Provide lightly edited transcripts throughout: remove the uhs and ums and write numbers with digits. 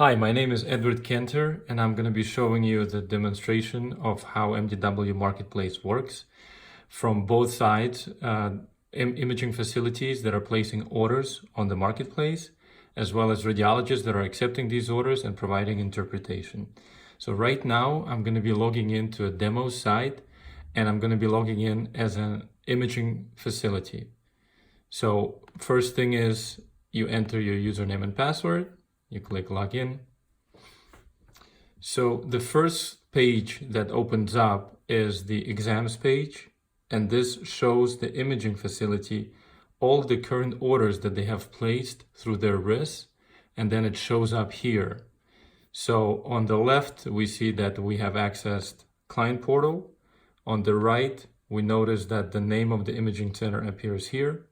Hi, my name is Edward Kenter, and I'm going to be showing you the demonstration of how MDW Marketplace works from both sides, imaging facilities that are placing orders on the marketplace, as well as radiologists that are accepting these orders and providing interpretation. So right now, I'm going to be logging into a demo site, and I'm going to be logging in as an imaging facility. So first thing is you enter your username and password. You click login. So the first page that opens up is the exams page, and this shows the imaging facility, all the current orders that they have placed through their RIS, and then it shows up here. So on the left, we see that we have accessed client portal. On the right, we notice that the name of the imaging center appears here.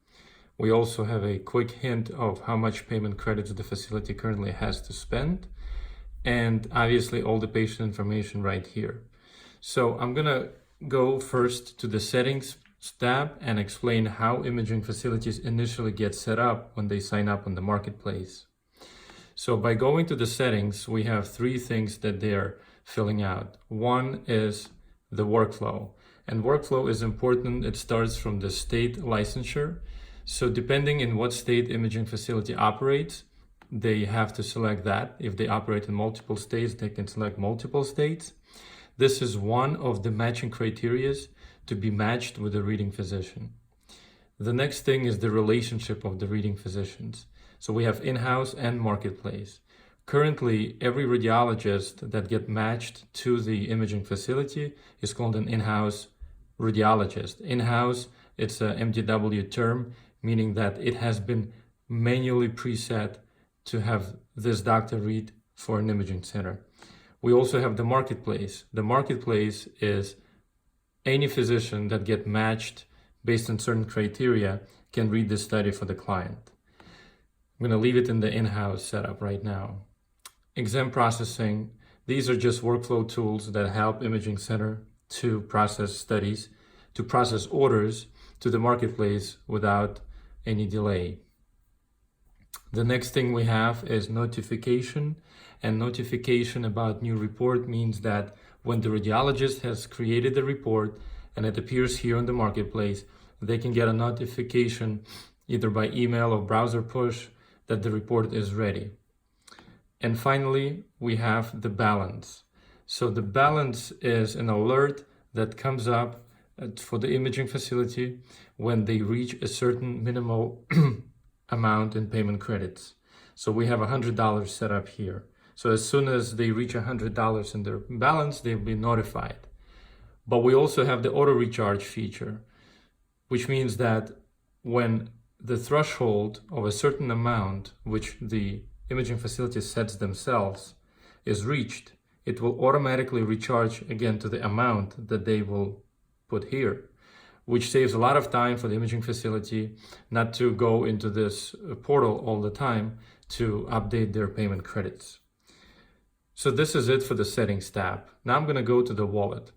We also have a quick hint of how much payment credits the facility currently has to spend, and obviously all the patient information right here. So I'm gonna go first to the settings tab and explain how imaging facilities initially get set up when they sign up on the marketplace. So by going to the settings, we have three things that they're filling out. One is the workflow, and workflow is important. It starts from the state licensure. So depending in what state imaging facility operates, they have to select that. If they operate in multiple states, they can select multiple states. This is one of the matching criteria to be matched with a reading physician. The next thing is the relationship of the reading physicians. So we have in-house and marketplace. Currently, every radiologist that gets matched to the imaging facility is called an in-house radiologist. In-house, it's a MDW term, meaning that it has been manually preset to have this doctor read for an imaging center. We also have the marketplace. The marketplace is any physician that gets matched based on certain criteria can read the study for the client. I'm going to leave it in the in-house setup right now. Exam processing. These are just workflow tools that help imaging center to process studies, to process orders to the marketplace without any delay. The next thing we have is notification, and notification about new report means that when the radiologist has created the report and it appears here on the marketplace, they can get a notification either by email or browser push that the report is ready. And finally, we have the balance. So the balance is an alert that comes up for the imaging facility when they reach a certain minimal amount in payment credits. So we have $100 set up here. So as soon as they reach $100 in their balance, they'll be notified. But we also have the auto recharge feature, which means that when the threshold of a certain amount, which the imaging facility sets themselves, is reached, it will automatically recharge again to the amount that they will put here, which saves a lot of time for the imaging facility not to go into this portal all the time to update their payment credits. So this is it for the settings tab. Now I'm going to go to the wallet,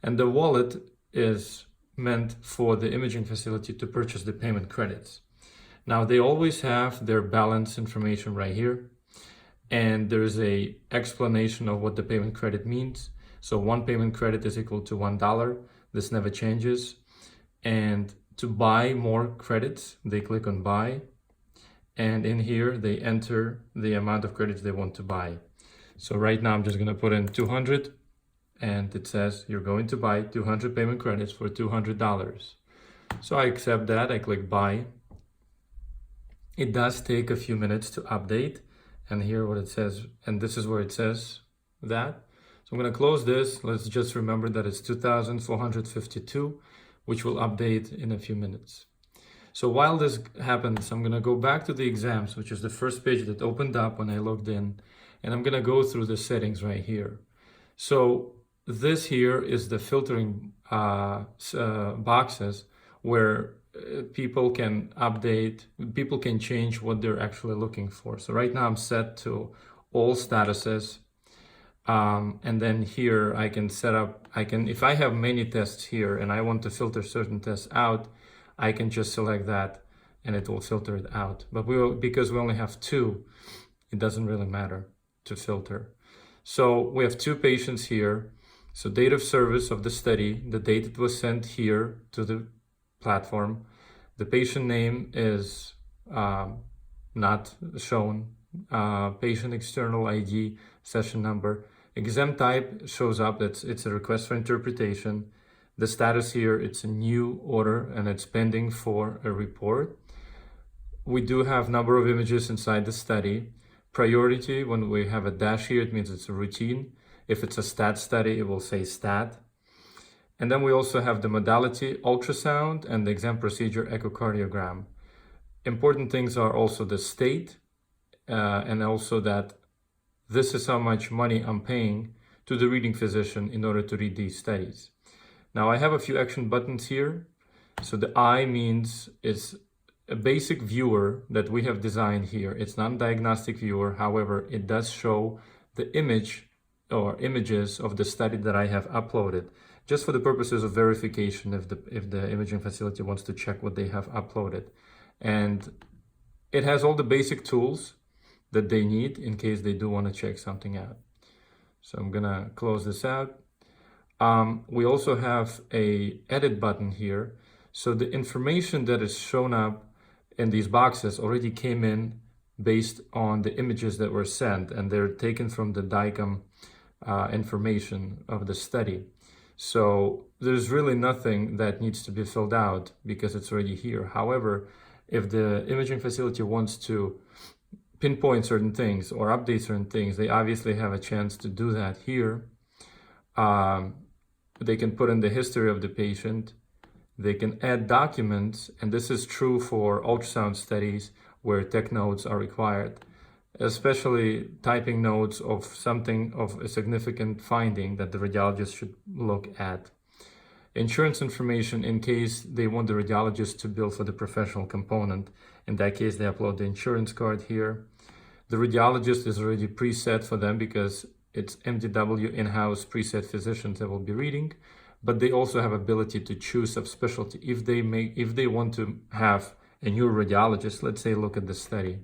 and the wallet is meant for the imaging facility to purchase the payment credits. Now they always have their balance information right here, and there's a explanation of what the payment credit means. So one payment credit is equal to $1. This never changes. And to buy more credits, they click on buy, and in here they enter the amount of credits they want to buy. So right now I'm just going to put in 200, and it says you're going to buy 200 payment credits for $200. So I accept that. I click buy. It does take a few minutes to update, and here what it says, and this is where it says that. So I'm going to close this. Let's just remember that it's 2,452, which will update in a few minutes. So while this happens, I'm going to go back to the exams, which is the first page that opened up when I logged in, and I'm going to go through the settings right here. So this here is the filtering boxes where people can update, people can change what they're actually looking for. So right now I'm set to all statuses. And then here I can set up, if I have many tests here and I want to filter certain tests out, I can just select that and it will filter it out. But because we only have two, it doesn't really matter to filter. So we have two patients here. So date of service of the study, the date it was sent here to the platform. The patient name is not shown. Patient external ID, session number. Exam type shows up, it's a request for interpretation. The status here, it's a new order and it's pending for a report. We do have number of images inside the study. Priority, when we have a dash here, it means it's a routine. If it's a stat study, it will say stat. And then we also have the modality, ultrasound, and the exam procedure, echocardiogram. Important things are also the state, and also that this is how much money I'm paying to the reading physician in order to read these studies. Now I have a few action buttons here. So the I means it's a basic viewer that we have designed here. It's not a diagnostic viewer. However, it does show the image or images of the study that I have uploaded, just for the purposes of verification if the imaging facility wants to check what they have uploaded. And it has all the basic tools that they need in case they do want to check something out. So I'm gonna close this out. We also have a edit button here. So the information that is shown up in these boxes already came in based on the images that were sent, and they're taken from the DICOM information of the study. So there's really nothing that needs to be filled out because it's already here. However, if the imaging facility wants to pinpoint certain things or update certain things, they obviously have a chance to do that here. They can put in the history of the patient. They can add documents, and this is true for ultrasound studies where tech notes are required, especially typing notes of something of a significant finding that the radiologist should look at. Insurance information in case they want the radiologist to bill for the professional component. In that case, they upload the insurance card here. The radiologist is already preset for them because it's MDW in-house preset physicians that will be reading, but they also have ability to choose subspecialty if they want to have a new radiologist, let's say, look at the study.